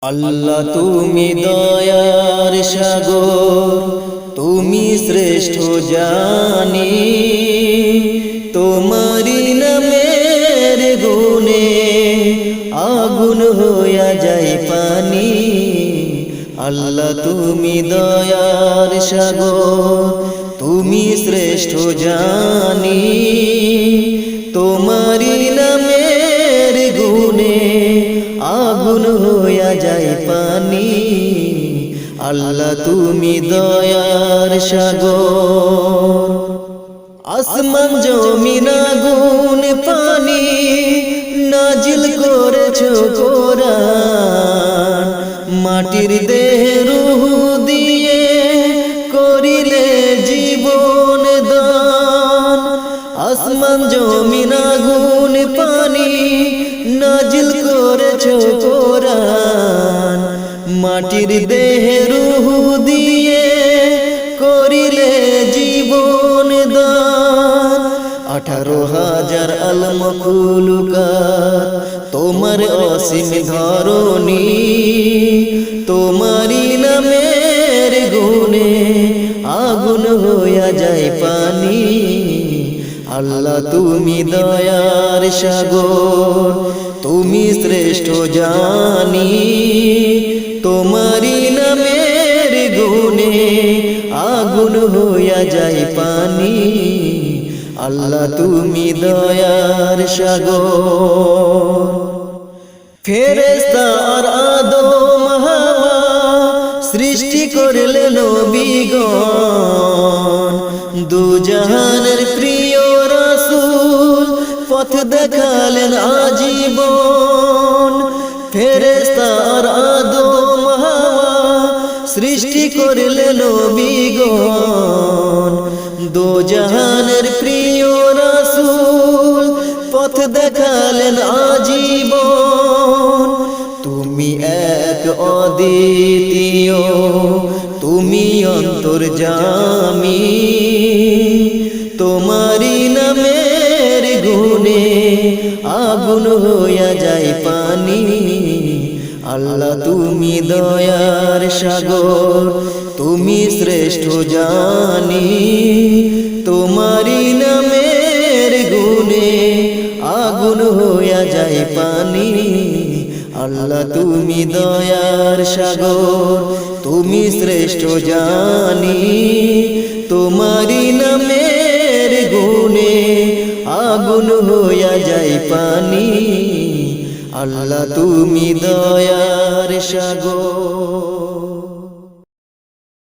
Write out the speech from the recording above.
আল্লাহ তুমি দয়ার সাগর, তুমি শ্রেষ্ঠ জানি, তোমারি নামের গুণে আগুন হইয়া যায় পানি। আল্লাহ তুমি দয়ার সাগর, তুমি শ্রেষ্ঠ জানি, তোমারি নামের গুণে আগুন হইয়া যায় পানি। আল্লাহ তুমি দয়ার সাগর, আসমান জমিন আগুন পানি নাজিল করেছো কোরআন, মাটির দেহ রূহ দিয়ে করিলে জীবন দান। আসমান জমিন আগুন পানি নাজিল করেছো কোরআন, মাটির দেহ রূহ দিয়ে করিলে জীবন দান। 18,000 আল মখলুকাত তোমার অসীম ধরণী, তোমারি নামের গুণে আগুন হইয়া যায় পানি। আল্লাহ তুমি দয়ার সাগর, তুমি শ্রেষ্ঠ জানি, তোমারি নামের গুণে আগুন হইয়া যায় পানি। আল্লাহ তুমি দয়ার সাগর, ফেরেশতা আর আদম হাওয়া সৃষ্টি করলে নবীগণ, দুজাহানের প্রিয় রাসূল পথ দেখালেন আজীবন। ফেরেশতা আর আদম হাওয়া সৃষ্টি করলে নবীগণ, দুজাহানের প্রিয় রাসূল পথ দেখালেন আজীবন। তুমি এক অদ্বিতীয়, তুমি অন্তর্যামী, তোমারি নামের গুণে আগুন হইয়া যায় পানি। আল্লাহ তুমি দয়ার সাগর, তুমি শ্রেষ্ঠ জানি, তোমারি নামের গুণে আগুন হইয়া যায় পানি। আল্লাহ তুমি দয়ার সাগর, তুমি শ্রেষ্ঠ জানি, তোমারি নামের গুণে আগুন হইয়া যায় পানি। আল্লাহ তুমি দয়ার সাগর।